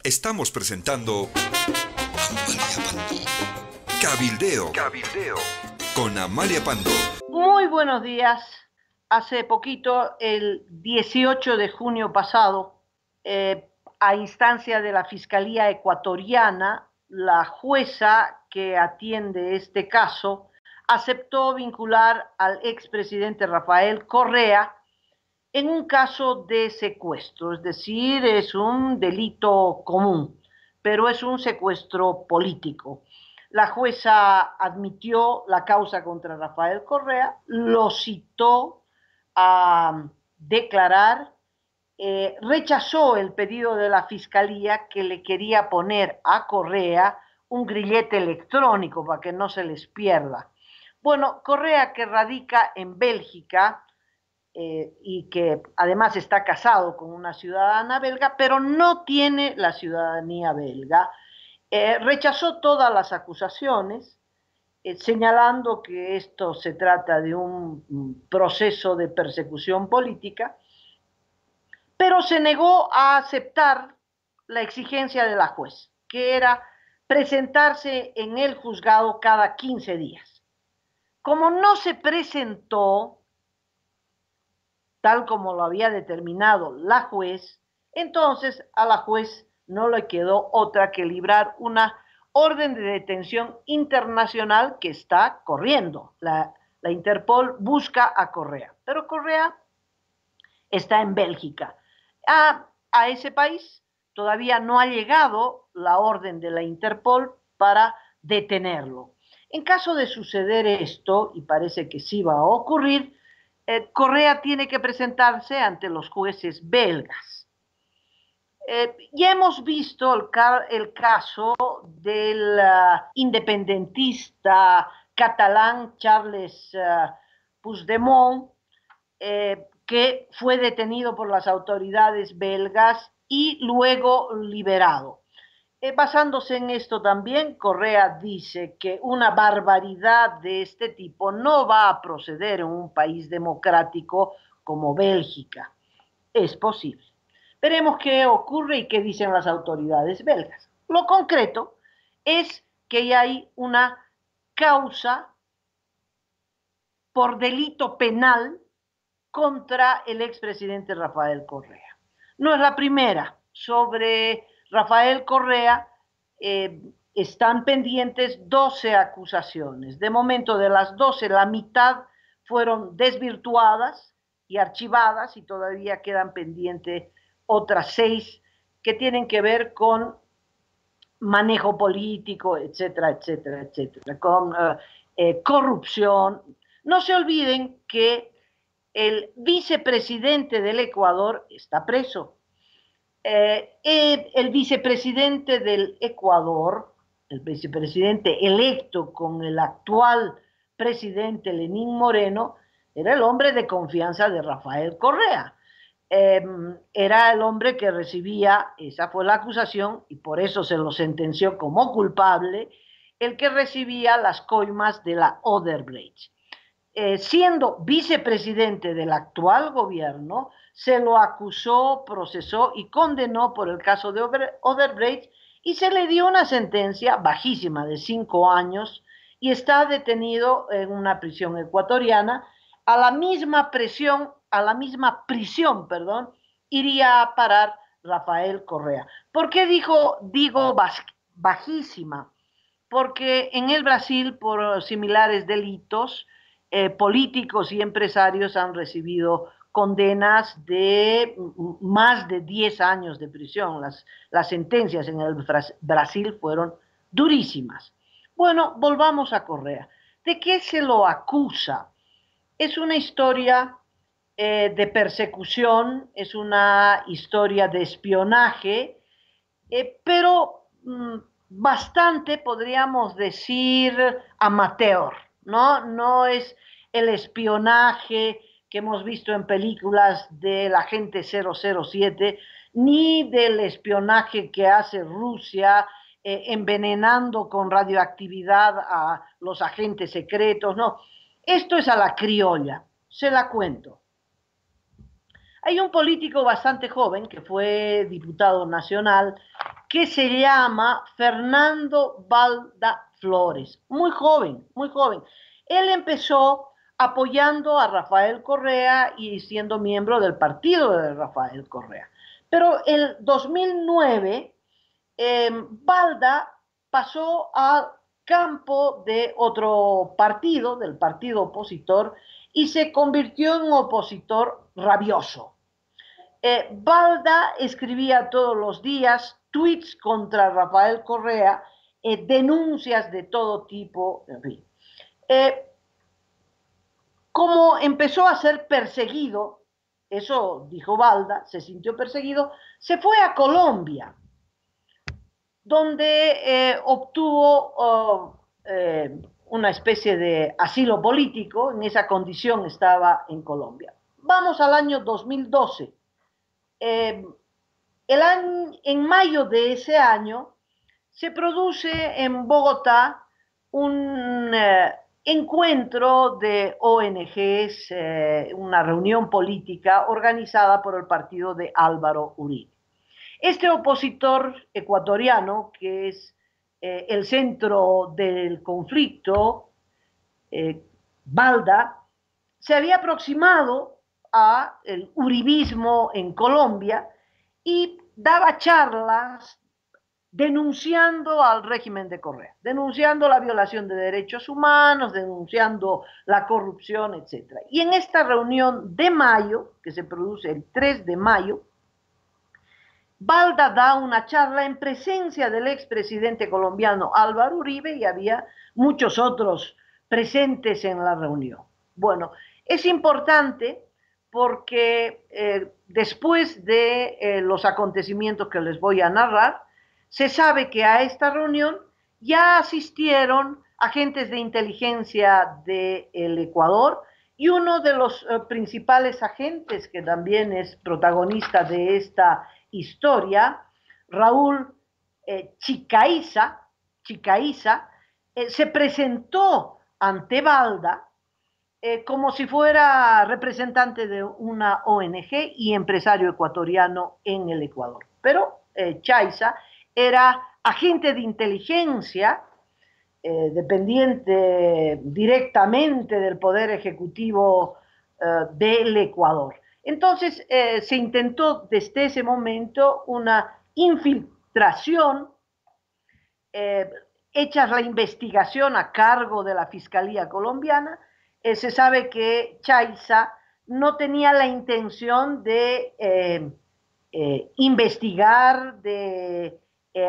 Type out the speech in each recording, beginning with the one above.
Estamos presentando Amalia Pando. Cabildeo. Con Amalia Pando. Muy buenos días. Hace poquito, el 18 de junio pasado, a instancia de la Fiscalía Ecuatoriana, la jueza que atiende este caso aceptó vincular al expresidente Rafael Correa en un caso de secuestro, es decir, es un delito común, pero es un secuestro político. La jueza admitió la causa contra Rafael Correa, lo citó a declarar, rechazó el pedido de la fiscalía que le quería poner a Correa un grillete electrónico para que no se les pierda. Bueno, Correa, que radica en Bélgica, y que además está casado con una ciudadana belga, pero no tiene la ciudadanía belga, rechazó todas las acusaciones, señalando que esto se trata de un proceso de persecución política, pero se negó a aceptar la exigencia de la juez, que era presentarse en el juzgado cada 15 días. Como no se presentó, tal como lo había determinado la juez, entonces a la juez no le quedó otra que librar una orden de detención internacional que está corriendo. La Interpol busca a Correa, pero Correa está en Bélgica. A ese país todavía no ha llegado la orden de la Interpol para detenerlo. En caso de suceder esto, y parece que sí va a ocurrir, Correa tiene que presentarse ante los jueces belgas. Ya hemos visto el caso del independentista catalán Charles Puigdemont, que fue detenido por las autoridades belgas y luego liberado. Basándose en esto también, Correa dice que una barbaridad de este tipo no va a proceder en un país democrático como Bélgica. Es posible. Veremos qué ocurre y qué dicen las autoridades belgas. Lo concreto es que ya hay una causa por delito penal contra el expresidente Rafael Correa. No es la primera. Sobre Rafael Correa están pendientes 12 acusaciones. De momento, de las 12, la mitad fueron desvirtuadas y archivadas y todavía quedan pendientes otras 6 que tienen que ver con manejo político, etcétera, etcétera, etcétera, con corrupción. No se olviden que el vicepresidente del Ecuador está preso. El vicepresidente del Ecuador, el vicepresidente electo con el actual presidente Lenín Moreno, era el hombre de confianza de Rafael Correa. Era el hombre que recibía, esa fue la acusación, y por eso se lo sentenció como culpable, el que recibía las coimas de la Odebrecht. Siendo vicepresidente del actual gobierno, se lo acusó, procesó y condenó por el caso de Odebrecht y se le dio una sentencia bajísima de 5 años y está detenido en una prisión ecuatoriana. A la misma prisión, iría a parar Rafael Correa. ¿Por qué digo bajísima? Porque en el Brasil, por similares delitos, políticos y empresarios han recibido condenas de más de 10 años de prisión. Las sentencias en el Brasil fueron durísimas. Bueno, volvamos a Correa. ¿De qué se lo acusa? Es una historia de persecución, es una historia de espionaje, pero bastante, podríamos decir, amateur, ¿no? No es el espionaje que hemos visto en películas del agente 007, ni del espionaje que hace Rusia envenenando con radioactividad a los agentes secretos, no. Esto es a la criolla, se la cuento. Hay un político bastante joven que fue diputado nacional que se llama Fernando Balda Flores, muy joven, muy joven. Él empezó apoyando a Rafael Correa y siendo miembro del partido de Rafael Correa. Pero el 2009, Balda pasó al campo de otro partido, del partido opositor, y se convirtió en un opositor rabioso. Balda escribía todos los días tweets contra Rafael Correa, denuncias de todo tipo, en fin. Como empezó a ser perseguido, eso dijo Balda, se sintió perseguido, se fue a Colombia, donde obtuvo una especie de asilo político. En esa condición estaba en Colombia. Vamos al año 2012. En mayo de ese año se produce en Bogotá un encuentro de ONGs, una reunión política organizada por el partido de Álvaro Uribe. Este opositor ecuatoriano, que es el centro del conflicto, Balda, se había aproximado al uribismo en Colombia y daba charlas denunciando al régimen de Correa, denunciando la violación de derechos humanos, denunciando la corrupción, etc. Y en esta reunión de mayo, que se produce el 3 de mayo, Balda da una charla en presencia del expresidente colombiano Álvaro Uribe y había muchos otros presentes en la reunión. Bueno, es importante porque después de los acontecimientos que les voy a narrar, se sabe que a esta reunión ya asistieron agentes de inteligencia del Ecuador y uno de los principales agentes, que también es protagonista de esta historia, Raúl Chicaiza, se presentó ante Balda como si fuera representante de una ONG y empresario ecuatoriano en el Ecuador. Pero Chaiza era agente de inteligencia, dependiente directamente del Poder Ejecutivo del Ecuador. Entonces se intentó desde ese momento una infiltración, hecha la investigación a cargo de la Fiscalía colombiana. Se sabe que Chaiza no tenía la intención de investigar, de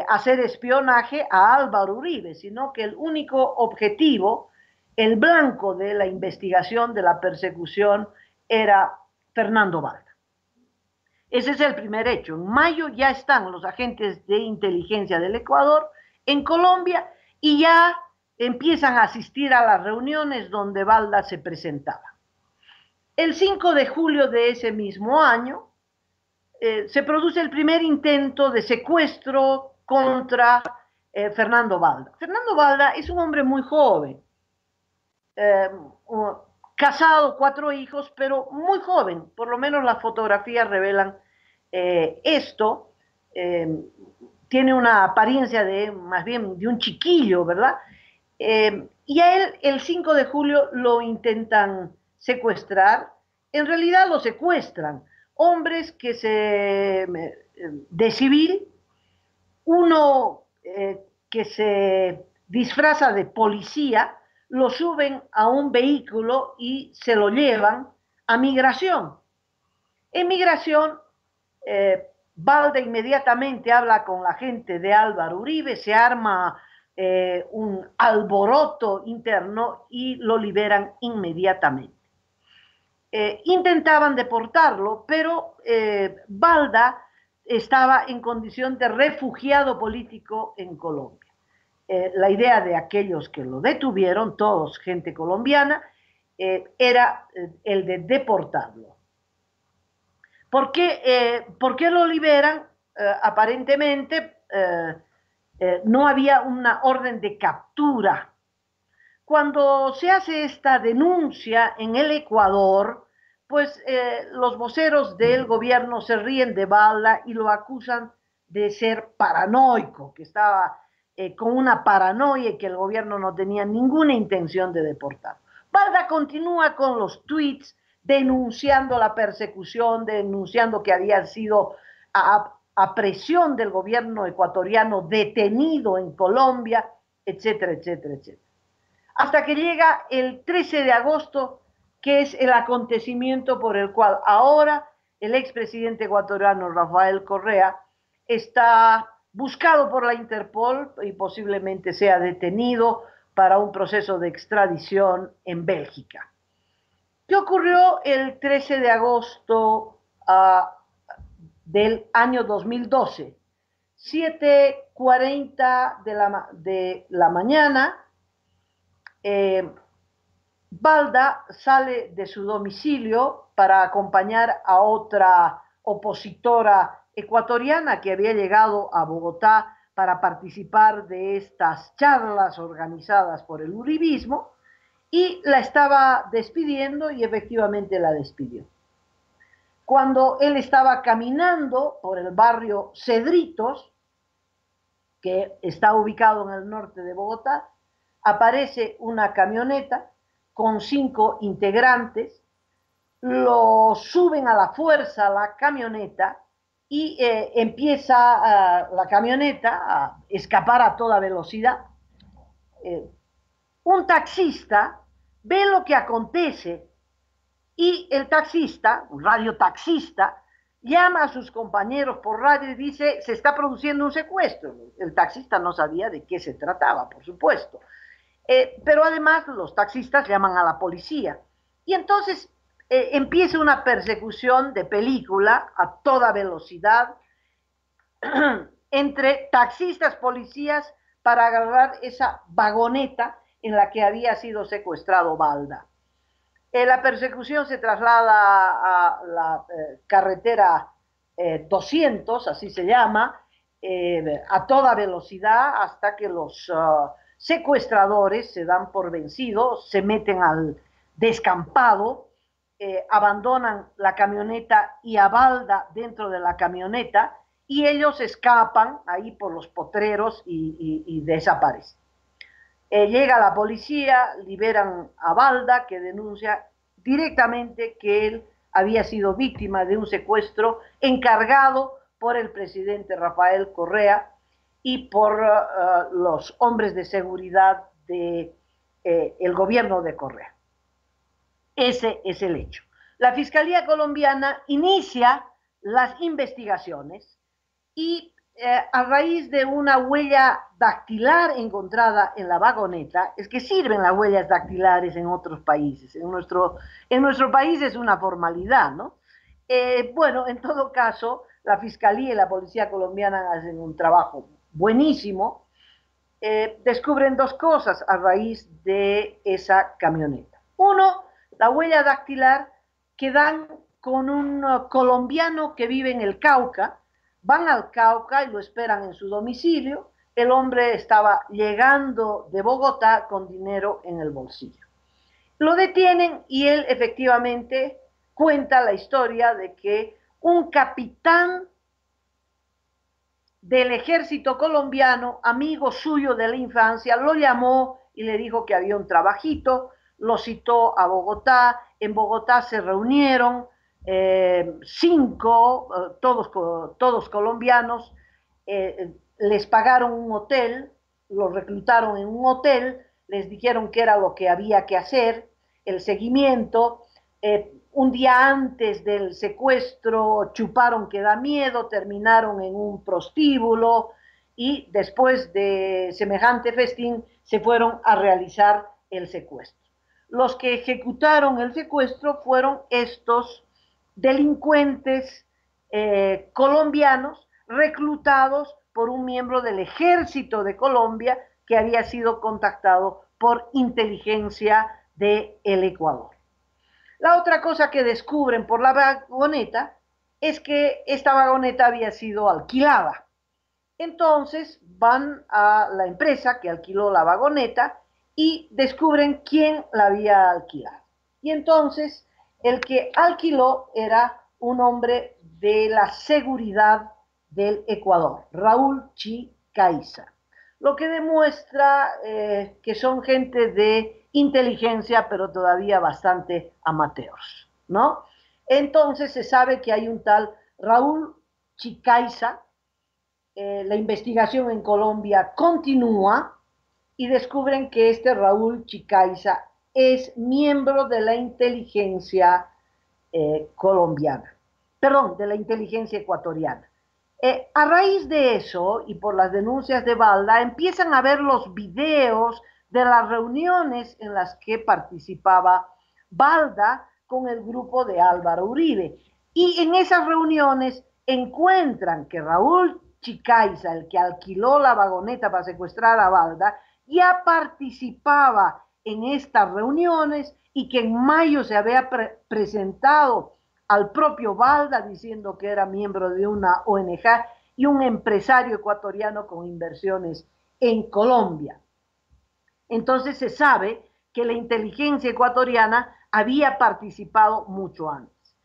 hacer espionaje a Álvaro Uribe, sino que el único objetivo, el blanco de la investigación, de la persecución, era Fernando Balda. Ese es el primer hecho. En mayo ya están los agentes de inteligencia del Ecuador en Colombia y ya empiezan a asistir a las reuniones donde Balda se presentaba. El 5 de julio de ese mismo año se produce el primer intento de secuestro contra Fernando Balda. Fernando Balda es un hombre muy joven, casado, 4 hijos, pero muy joven, por lo menos las fotografías revelan esto. Tiene una apariencia de, más bien, de un chiquillo, ¿verdad? Y a él el 5 de julio lo intentan secuestrar. En realidad lo secuestran hombres que de civil, uno que se disfraza de policía, lo suben a un vehículo y se lo llevan a migración. En migración, Balda inmediatamente habla con la gente de Álvaro Uribe, se arma un alboroto interno y lo liberan inmediatamente. Intentaban deportarlo, pero Balda estaba en condición de refugiado político en Colombia. La idea de aquellos que lo detuvieron, todos gente colombiana, era el de deportarlo. ¿Por qué lo liberan? Aparentemente no había una orden de captura. Cuando se hace esta denuncia en el Ecuador, pues los voceros del gobierno se ríen de Balda y lo acusan de ser paranoico, que estaba con una paranoia y que el gobierno no tenía ninguna intención de deportar. Balda continúa con los tweets denunciando la persecución, denunciando que había sido a presión del gobierno ecuatoriano detenido en Colombia, etcétera, etcétera, etcétera. Hasta que llega el 13 de agosto, que es el acontecimiento por el cual ahora el expresidente ecuatoriano Rafael Correa está buscado por la Interpol y posiblemente sea detenido para un proceso de extradición en Bélgica. ¿Qué ocurrió el 13 de agosto del año 2012? 7:40 de la mañana, Balda sale de su domicilio para acompañar a otra opositora ecuatoriana que había llegado a Bogotá para participar de estas charlas organizadas por el uribismo, y la estaba despidiendo y efectivamente la despidió. Cuando él estaba caminando por el barrio Cedritos, que está ubicado en el norte de Bogotá, aparece una camioneta con 5 integrantes, lo suben a la fuerza a la camioneta y empieza la camioneta a escapar a toda velocidad. Un taxista ve lo que acontece y el taxista, un radiotaxista, llama a sus compañeros por radio y dice, se está produciendo un secuestro. El taxista no sabía de qué se trataba, por supuesto. Pero además los taxistas llaman a la policía. Y entonces empieza una persecución de película a toda velocidad entre taxistas, policías, para agarrar esa vagoneta en la que había sido secuestrado Balda. La persecución se traslada a la carretera 200, así se llama, a toda velocidad hasta que los secuestradores se dan por vencidos, se meten al descampado, abandonan la camioneta y a Balda dentro de la camioneta, y ellos escapan ahí por los potreros y desaparecen. Llega la policía, liberan a Balda, que denuncia directamente que él había sido víctima de un secuestro encargado por el presidente Rafael Correa y por los hombres de seguridad del gobierno de Correa. Ese es el hecho. La Fiscalía colombiana inicia las investigaciones y a raíz de una huella dactilar encontrada en la vagoneta, es que sirven las huellas dactilares en otros países. En nuestro país es una formalidad, ¿no? Bueno, en todo caso, la Fiscalía y la Policía colombiana hacen un trabajo buenísimo. Descubren 2 cosas a raíz de esa camioneta. Uno, la huella dactilar que dan con un colombiano que vive en el Cauca. Van al Cauca y lo esperan en su domicilio. El hombre estaba llegando de Bogotá con dinero en el bolsillo. Lo detienen y él efectivamente cuenta la historia de que un capitán del ejército colombiano, amigo suyo de la infancia, lo llamó y le dijo que había un trabajito, lo citó a Bogotá, en Bogotá se reunieron 5, todos colombianos, les pagaron un hotel, los reclutaron en un hotel, les dijeron qué era lo que había que hacer, el seguimiento. Un día antes del secuestro chuparon que da miedo, terminaron en un prostíbulo y después de semejante festín se fueron a realizar el secuestro. Los que ejecutaron el secuestro fueron estos delincuentes colombianos reclutados por un miembro del ejército de Colombia que había sido contactado por inteligencia del Ecuador. La otra cosa que descubren por la vagoneta es que esta vagoneta había sido alquilada. Entonces van a la empresa que alquiló la vagoneta y descubren quién la había alquilado. Y entonces el que alquiló era un hombre de la seguridad del Ecuador, Raúl Chicaiza, lo que demuestra que son gente de inteligencia, pero todavía bastante amateurs, ¿no? Entonces se sabe que hay un tal Raúl Chicaiza, la investigación en Colombia continúa y descubren que este Raúl Chicaiza es miembro de la inteligencia colombiana, perdón, de la inteligencia ecuatoriana. A raíz de eso y por las denuncias de Balda, empiezan a ver los videos de las reuniones en las que participaba Balda con el grupo de Álvaro Uribe. Y en esas reuniones encuentran que Raúl Chicaiza, el que alquiló la vagoneta para secuestrar a Balda, ya participaba en estas reuniones y que en mayo se había presentado al propio Balda diciendo que era miembro de una ONG y un empresario ecuatoriano con inversiones en Colombia. Entonces se sabe que la inteligencia ecuatoriana había participado mucho antes.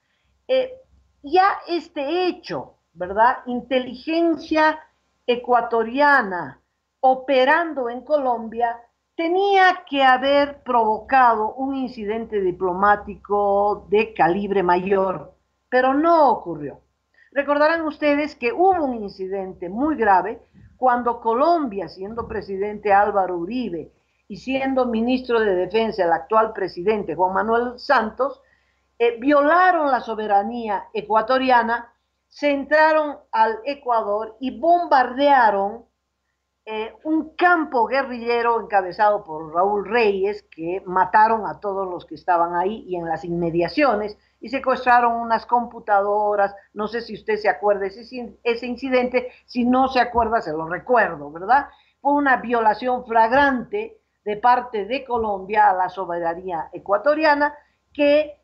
Ya este hecho, ¿verdad? Inteligencia ecuatoriana operando en Colombia tenía que haber provocado un incidente diplomático de calibre mayor, pero no ocurrió. Recordarán ustedes que hubo un incidente muy grave cuando Colombia, siendo presidente Álvaro Uribe y siendo ministro de Defensa el actual presidente Juan Manuel Santos, violaron la soberanía ecuatoriana, se entraron al Ecuador y bombardearon un campo guerrillero encabezado por Raúl Reyes, que mataron a todos los que estaban ahí y en las inmediaciones, y secuestraron unas computadoras. No sé si usted se acuerda de ese incidente, si no se acuerda se lo recuerdo, ¿verdad? Fue una violación flagrante de parte de Colombia a la soberanía ecuatoriana que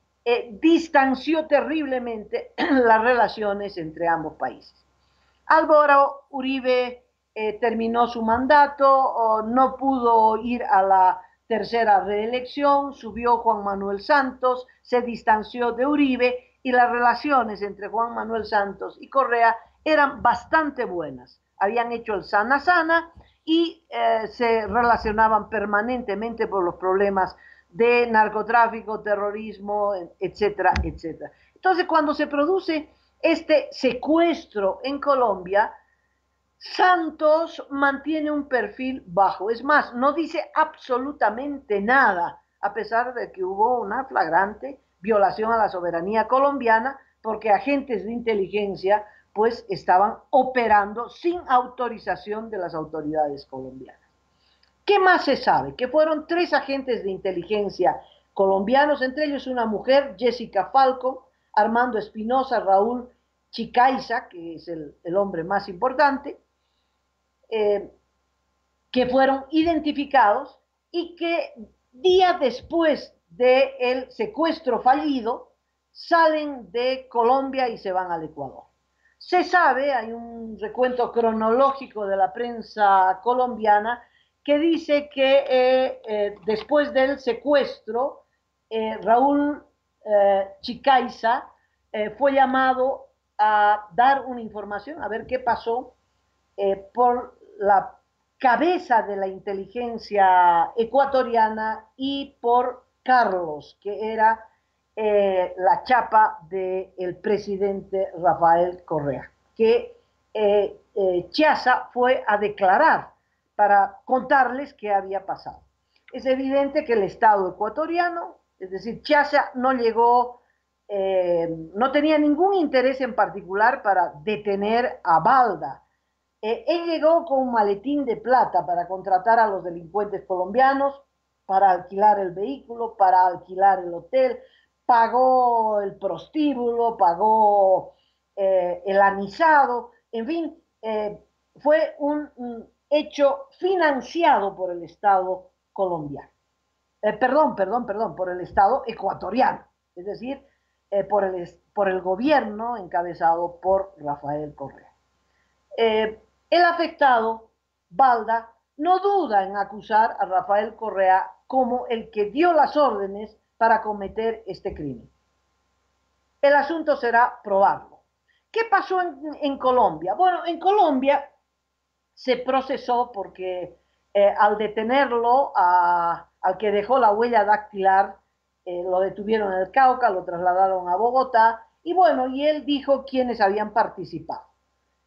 distanció terriblemente las relaciones entre ambos países. Álvaro Uribe terminó su mandato, no pudo ir a la tercera reelección, subió Juan Manuel Santos, se distanció de Uribe y las relaciones entre Juan Manuel Santos y Correa eran bastante buenas. Habían hecho el sana sana y se relacionaban permanentemente por los problemas de narcotráfico, terrorismo, etcétera, etcétera. Entonces, cuando se produce este secuestro en Colombia, Santos mantiene un perfil bajo. Es más, no dice absolutamente nada, a pesar de que hubo una flagrante violación a la soberanía colombiana, porque agentes de inteligencia pues estaban operando sin autorización de las autoridades colombianas. ¿Qué más se sabe? Que fueron 3 agentes de inteligencia colombianos, entre ellos una mujer, Jessica Falco, Armando Espinosa, Raúl Chicaiza, que es el hombre más importante, que fueron identificados y que días después del secuestro fallido salen de Colombia y se van al Ecuador. Se sabe, hay un recuento cronológico de la prensa colombiana que dice que después del secuestro, Raúl Chicaiza fue llamado a dar una información, a ver qué pasó, por la cabeza de la inteligencia ecuatoriana y por Carlos, que era la chapa del presidente Rafael Correa, que Chiaza fue a declarar para contarles qué había pasado. Es evidente que el Estado ecuatoriano, es decir, Chiaza no llegó, no tenía ningún interés en particular para detener a Balda. Él llegó con un maletín de plata para contratar a los delincuentes colombianos, para alquilar el vehículo, para alquilar el hotel, pagó el prostíbulo, pagó el anisado, en fin, fue un hecho financiado por el Estado colombiano. Perdón, por el Estado ecuatoriano, es decir, por el gobierno encabezado por Rafael Correa. El afectado, Balda, no duda en acusar a Rafael Correa como el que dio las órdenes para cometer este crimen. El asunto será probarlo. ¿Qué pasó en Colombia? Bueno, en Colombia se procesó porque al detenerlo, al que dejó la huella dactilar, lo detuvieron en el Cauca, lo trasladaron a Bogotá, y bueno, y él dijo quiénes habían participado.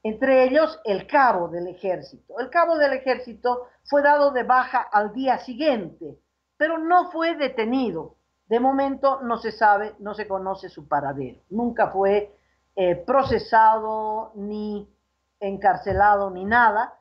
Entre ellos, el cabo del ejército. El cabo del ejército fue dado de baja al día siguiente, pero no fue detenido. De momento no se sabe, no se conoce su paradero. Nunca fue procesado, ni encarcelado, ni nada.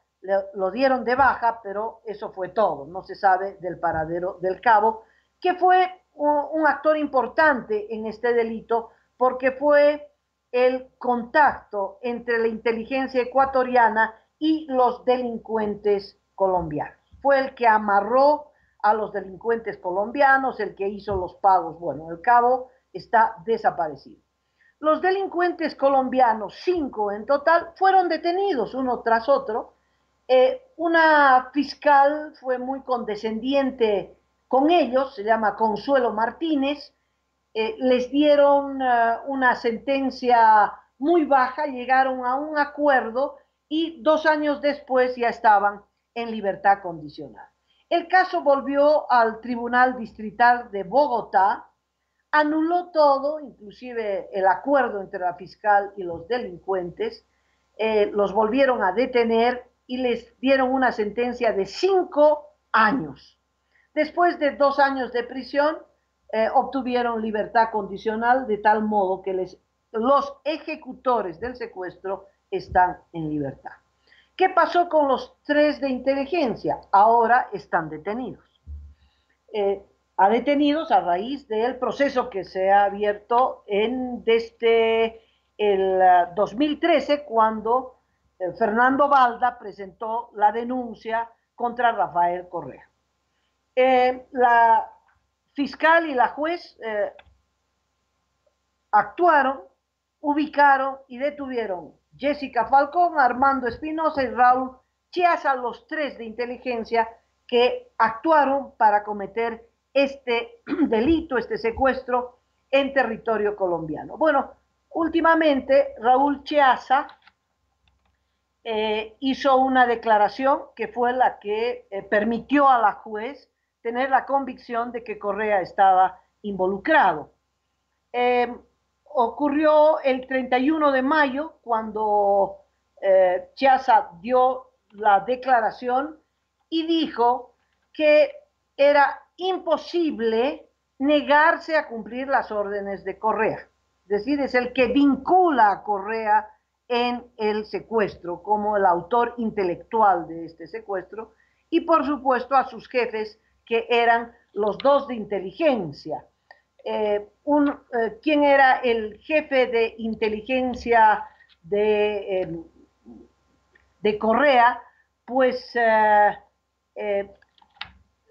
Lo dieron de baja, pero eso fue todo. No se sabe del paradero del cabo, que fue un actor importante en este delito porque fue el contacto entre la inteligencia ecuatoriana y los delincuentes colombianos. Fue el que amarró a los delincuentes colombianos, el que hizo los pagos. Bueno, el cabo está desaparecido. Los delincuentes colombianos, 5 en total, fueron detenidos uno tras otro. Una fiscal fue muy condescendiente con ellos, se llama Consuelo Martínez. Les dieron una sentencia muy baja, llegaron a un acuerdo y 2 años después ya estaban en libertad condicional. El caso volvió al Tribunal Distrital de Bogotá, anuló todo, inclusive el acuerdo entre la fiscal y los delincuentes, los volvieron a detener y les dieron una sentencia de 5 años. Después de 2 años de prisión, obtuvieron libertad condicional de tal modo que los ejecutores del secuestro están en libertad. ¿Qué pasó con los 3 de inteligencia? Ahora están detenidos. A detenidos a raíz del proceso que se ha abierto desde el 2013, cuando Fernando Balda presentó la denuncia contra Rafael Correa. La fiscal y la juez actuaron, ubicaron y detuvieron Jessica Falcón, Armando Espinosa y Raúl Chiaza, los 3 de inteligencia que actuaron para cometer este delito, este secuestro en territorio colombiano. Bueno, últimamente Raúl Chiaza hizo una declaración que fue la que permitió a la juez tener la convicción de que Correa estaba involucrado. Ocurrió el 31 de mayo cuando Chiaza dio la declaración y dijo que era imposible negarse a cumplir las órdenes de Correa. Es decir, es el que vincula a Correa en el secuestro como el autor intelectual de este secuestro y por supuesto a sus jefes que eran los 2 de inteligencia. ¿Quién era el jefe de inteligencia de Correa? Pues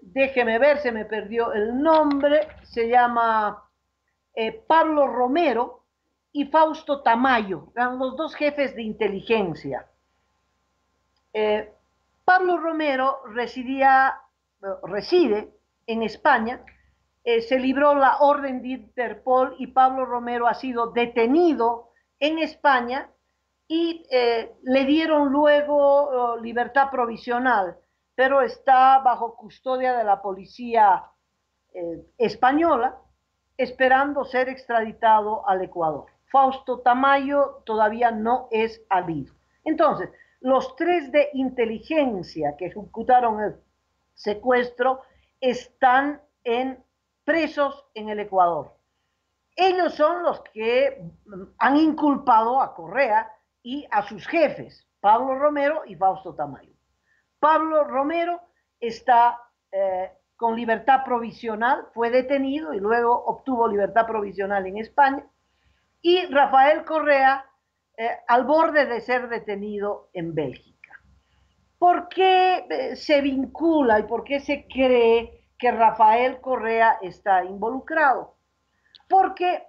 déjeme ver, se me perdió el nombre, se llama Pablo Romero y Fausto Tamayo, eran los 2 jefes de inteligencia. Pablo Romero reside en España, se libró la orden de Interpol y Pablo Romero ha sido detenido en España y le dieron luego libertad provisional, pero está bajo custodia de la policía española, esperando ser extraditado al Ecuador. Fausto Tamayo todavía no es habido. Entonces, los 3 de inteligencia que ejecutaron el secuestro están presos en el Ecuador. Ellos son los que han inculpado a Correa y a sus jefes, Pablo Romero y Fausto Tamayo. Pablo Romero está con libertad provisional, fue detenido y luego obtuvo libertad provisional en España, y Rafael Correa al borde de ser detenido en Bélgica. ¿Por qué se vincula y por qué se cree que Rafael Correa está involucrado? Porque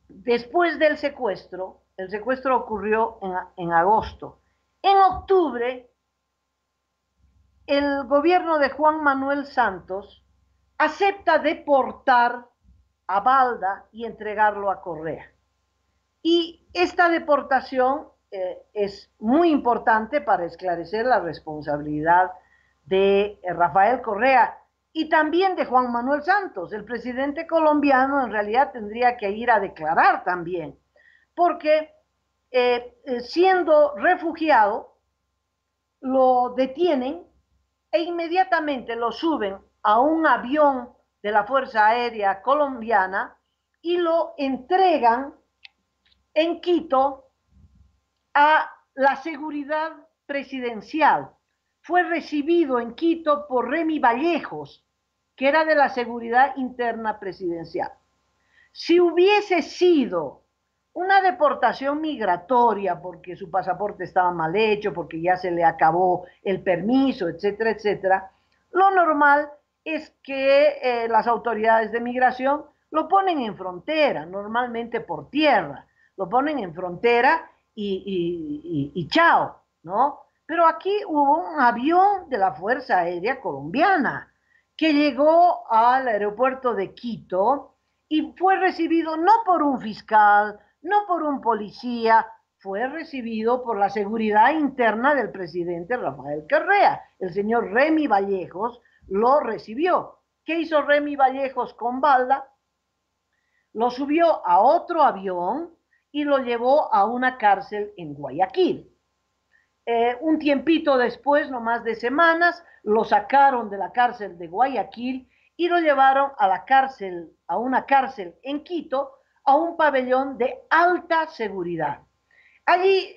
después del secuestro, el secuestro ocurrió en agosto, en octubre el gobierno de Juan Manuel Santos acepta deportar a Balda y entregarlo a Correa. Y esta deportación es muy importante para esclarecer la responsabilidad de Rafael Correa y también de Juan Manuel Santos. El presidente colombiano en realidad tendría que ir a declarar también, porque siendo refugiado, lo detienen e inmediatamente lo suben a un avión de la Fuerza Aérea Colombiana y lo entregan en Quito a la seguridad presidencial. Fue recibido en Quito por Remy Vallejos, que era de la seguridad interna presidencial. Si hubiese sido una deportación migratoria porque su pasaporte estaba mal hecho, porque ya se le acabó el permiso, etcétera, etcétera, lo normal es que las autoridades de migración lo ponen en frontera, normalmente por tierra, lo ponen en frontera y chao, ¿no? Pero aquí hubo un avión de la Fuerza Aérea Colombiana que llegó al aeropuerto de Quito y fue recibido no por un fiscal, no por un policía, fue recibido por la seguridad interna del presidente Rafael Correa. El señor Remy Vallejos lo recibió. ¿Qué hizo Remy Vallejos con Balda? Lo subió a otro avión y lo llevó a una cárcel en Guayaquil. Un tiempito después, no más de semanas, lo sacaron de la cárcel de Guayaquil y lo llevaron a la cárcel, a una cárcel en Quito, a un pabellón de alta seguridad. Allí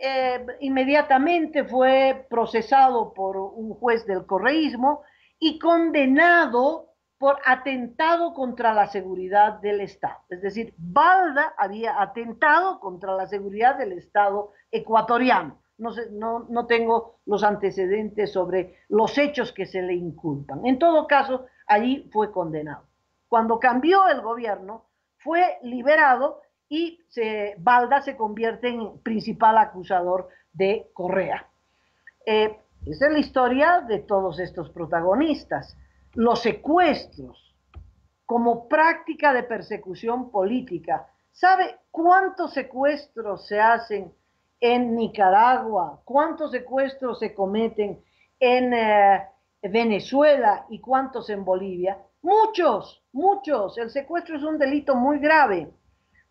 inmediatamente fue procesado por un juez del correísmo y condenado por atentado contra la seguridad del Estado. Es decir, Balda había atentado contra la seguridad del Estado ecuatoriano. No tengo los antecedentes sobre los hechos que se le inculpan. En todo caso, allí fue condenado. Cuando cambió el gobierno, fue liberado y Balda se convierte en principal acusador de Correa. Esa es la historia de todos estos protagonistas. Los secuestros como práctica de persecución política. ¿Sabe cuántos secuestros se hacen en Nicaragua? ¿Cuántos secuestros se cometen en Venezuela y cuántos en Bolivia? Muchos, muchos. El secuestro es un delito muy grave.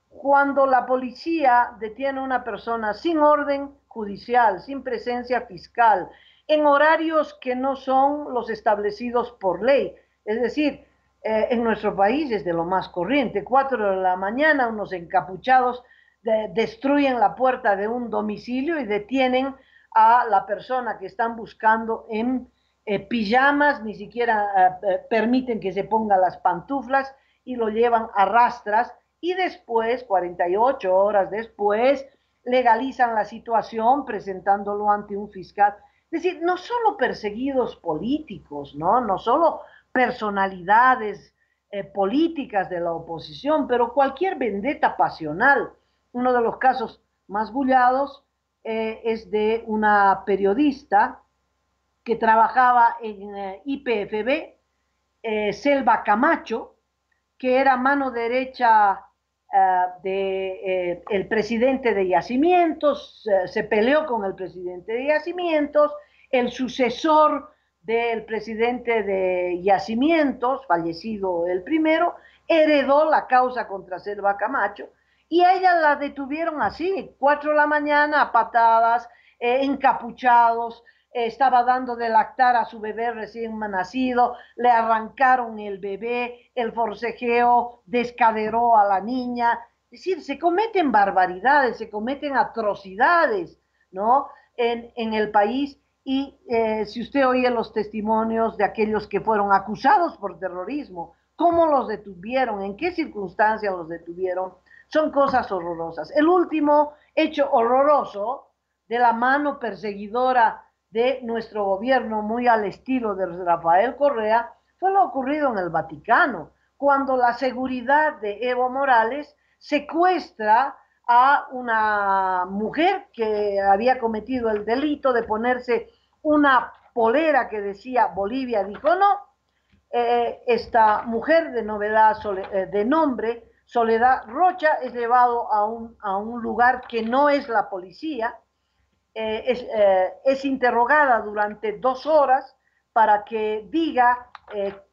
Cuando la policía detiene a una persona sin orden judicial, sin presencia fiscal, en horarios que no son los establecidos por ley, es decir, en nuestro país es de lo más corriente, 4 de la mañana unos encapuchados destruyen la puerta de un domicilio y detienen a la persona que están buscando en pijamas, ni siquiera permiten que se ponga las pantuflas y lo llevan a rastras y después, 48 horas después, legalizan la situación presentándolo ante un fiscal. Es decir, no solo perseguidos políticos, no solo personalidades políticas de la oposición, pero cualquier vendetta pasional. Uno de los casos más bullados es de una periodista que trabajaba en IPFB, Selva Camacho, que era mano derecha del presidente de Yacimientos, se peleó con el presidente de Yacimientos, el sucesor del presidente de Yacimientos, fallecido el primero, heredó la causa contra Selva Camacho y a ella la detuvieron así, 4 de la mañana a patadas, encapuchados, estaba dando de lactar a su bebé recién nacido, le arrancaron el bebé, el forcejeo descaderó a la niña. Es decir, se cometen barbaridades, se cometen atrocidades, ¿no? En el país. Y si usted oye los testimonios de aquellos que fueron acusados por terrorismo, cómo los detuvieron, en qué circunstancias los detuvieron, son cosas horrorosas. El último hecho horroroso de la mano perseguidora de nuestro gobierno, muy al estilo de Rafael Correa, fue lo ocurrido en el Vaticano, cuando la seguridad de Evo Morales secuestra a una mujer que había cometido el delito de ponerse una polera que decía Bolivia dijo no. Esta mujer de nombre Soledad Rocha es llevado a un lugar que no es la policía, es interrogada durante 2 horas para que diga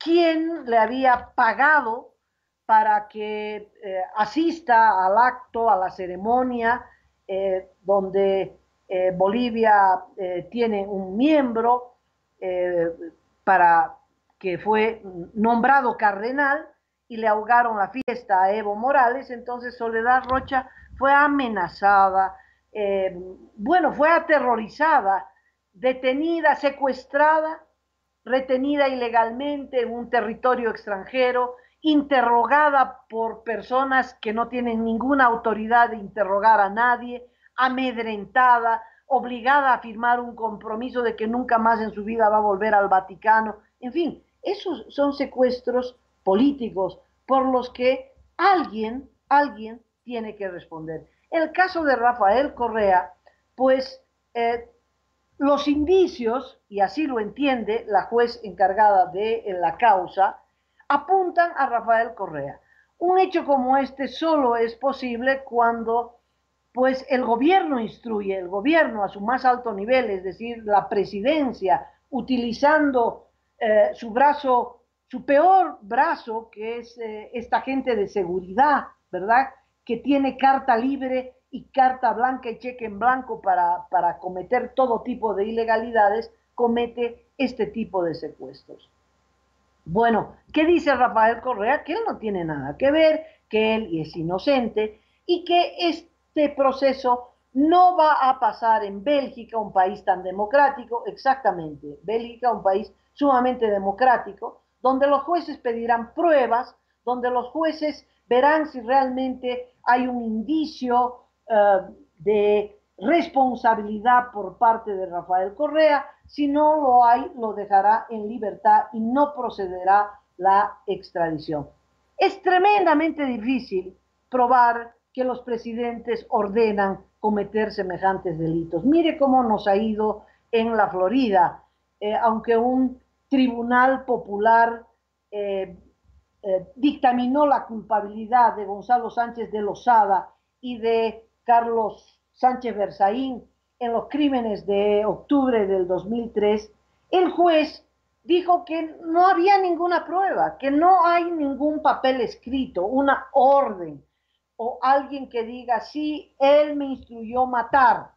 quién le había pagado para que asista al acto, a la ceremonia, donde Bolivia tiene un miembro eh, para que fue nombrado cardenal y le ahogaron la fiesta a Evo Morales. Entonces Soledad Rocha fue amenazada, bueno, fue aterrorizada, detenida, secuestrada, retenida ilegalmente en un territorio extranjero, interrogada por personas que no tienen ninguna autoridad de interrogar a nadie, amedrentada, obligada a firmar un compromiso de que nunca más en su vida va a volver al Vaticano. En fin, esos son secuestros políticos por los que alguien tiene que responder. El caso de Rafael Correa, pues los indicios, y así lo entiende la juez encargada de la causa, apuntan a Rafael Correa. Un hecho como este solo es posible cuando pues el gobierno instruye, el gobierno a su más alto nivel, es decir, la presidencia, utilizando su brazo, su peor brazo, que es esta gente de seguridad, ¿verdad? Que tiene carta libre y carta blanca y cheque en blanco para cometer todo tipo de ilegalidades, comete este tipo de secuestros. Bueno, ¿qué dice Rafael Correa? Que él no tiene nada que ver, que él es inocente y que este proceso no va a pasar en Bélgica, un país tan democrático, exactamente, Bélgica, un país sumamente democrático, donde los jueces pedirán pruebas, donde los jueces verán si realmente hay un indicio de responsabilidad por parte de Rafael Correa. Si no lo hay, lo dejará en libertad y no procederá la extradición. Es tremendamente difícil probar que los presidentes ordenan cometer semejantes delitos. Mire cómo nos ha ido en la Florida, aunque un tribunal popular dictaminó la culpabilidad de Gonzalo Sánchez de Lozada y de Carlos Sánchez Berzaín en los crímenes de octubre del 2003, el juez dijo que no había ninguna prueba, que no hay ningún papel escrito, una orden o alguien que diga, sí, él me instruyó matar.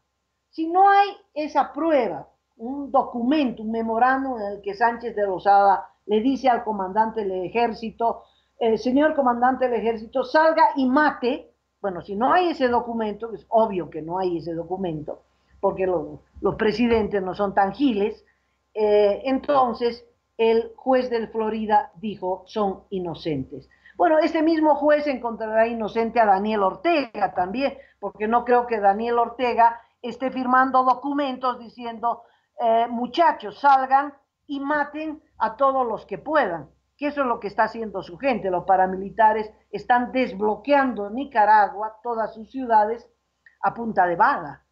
Si no hay esa prueba, un documento, un memorándum en el que Sánchez de Lozada le dice al comandante del ejército, señor comandante del ejército, salga y mate. Bueno, si no hay ese documento, es obvio que no hay ese documento, porque los presidentes no son tan giles, entonces el juez del Florida dijo son inocentes. Bueno, este mismo juez encontrará inocente a Daniel Ortega también, porque no creo que Daniel Ortega esté firmando documentos diciendo, muchachos, salgan y maten a todos los que puedan, que eso es lo que está haciendo su gente. Los paramilitares están desbloqueando Nicaragua, todas sus ciudades, a punta de bala.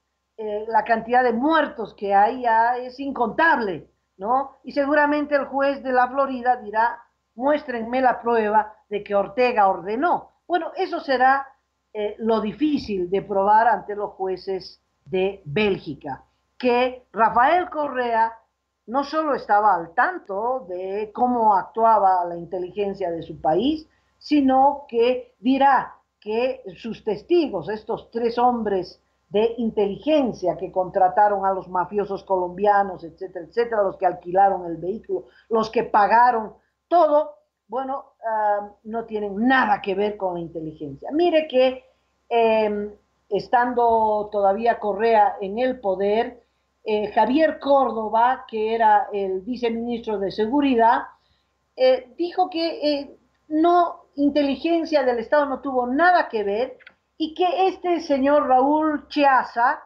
La cantidad de muertos que hay ya es incontable, ¿no? Y seguramente el juez de la Florida dirá, muéstrenme la prueba de que Ortega ordenó. Bueno, eso será lo difícil de probar ante los jueces de Bélgica, que Rafael Correa no solo estaba al tanto de cómo actuaba la inteligencia de su país, sino que dirá que sus testigos, estos 3 hombres de inteligencia que contrataron a los mafiosos colombianos, etcétera, etcétera, los que alquilaron el vehículo, los que pagaron todo, bueno, no tienen nada que ver con la inteligencia. Mire que estando todavía Correa en el poder, Javier Córdoba, que era el viceministro de Seguridad, dijo que no, inteligencia del Estado no tuvo nada que ver y que este señor Raúl Chiaza,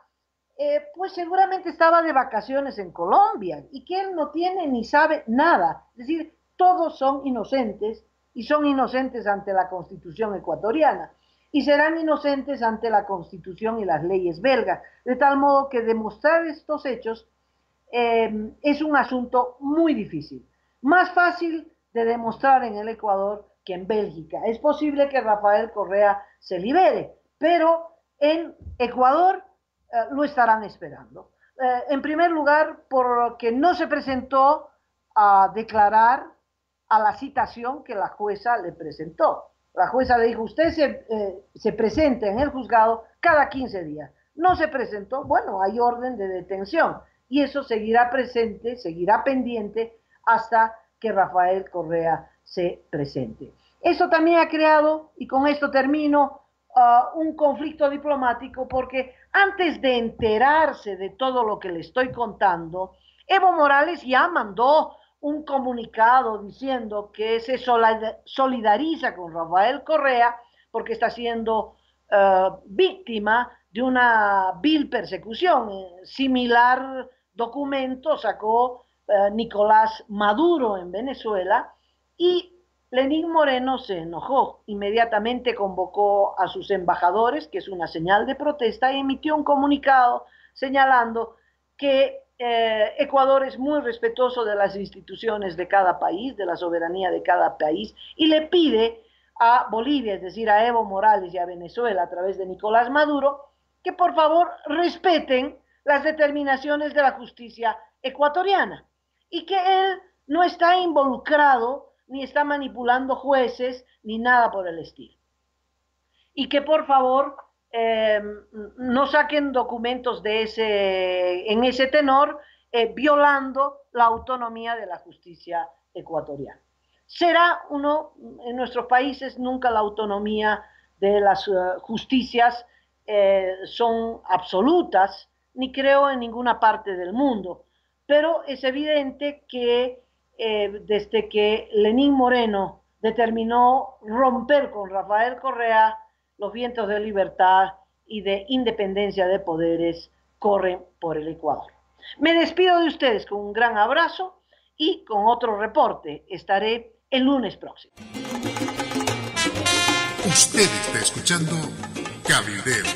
pues seguramente estaba de vacaciones en Colombia y que él no tiene ni sabe nada. Es decir, todos son inocentes y son inocentes ante la Constitución ecuatoriana y serán inocentes ante la Constitución y las leyes belgas, de tal modo que demostrar estos hechos es un asunto muy difícil. Más fácil de demostrar en el Ecuador que en Bélgica. Es posible que Rafael Correa se libere, pero en Ecuador lo estarán esperando. En primer lugar, porque no se presentó a declarar a la citación que la jueza le presentó. La jueza le dijo, usted se presenta en el juzgado cada 15 días. No se presentó, bueno, hay orden de detención y eso seguirá presente, seguirá pendiente hasta que Rafael Correa se presente. Eso también ha creado, y con esto termino, un conflicto diplomático porque antes de enterarse de todo lo que le estoy contando, Evo Morales ya mandó un comunicado diciendo que se solidariza con Rafael Correa porque está siendo víctima de una vil persecución. Similar documento sacó Nicolás Maduro en Venezuela y Lenín Moreno se enojó, inmediatamente convocó a sus embajadores, que es una señal de protesta, y emitió un comunicado señalando que Ecuador es muy respetuoso de las instituciones de cada país, de la soberanía de cada país, y le pide a Bolivia, es decir, a Evo Morales y a Venezuela, a través de Nicolás Maduro, que por favor respeten las determinaciones de la justicia ecuatoriana y que él no está involucrado ni está manipulando jueces, ni nada por el estilo. Y que por favor no saquen documentos en ese tenor, violando la autonomía de la justicia ecuatoriana. Será en nuestros países nunca la autonomía de las justicias son absolutas, ni creo en ninguna parte del mundo, pero es evidente que desde que Lenín Moreno determinó romper con Rafael Correa, los vientos de libertad y de independencia de poderes corren por el Ecuador. Me despido de ustedes con un gran abrazo y con otro reporte. Estaré el lunes próximo. Usted está escuchando Cabildero.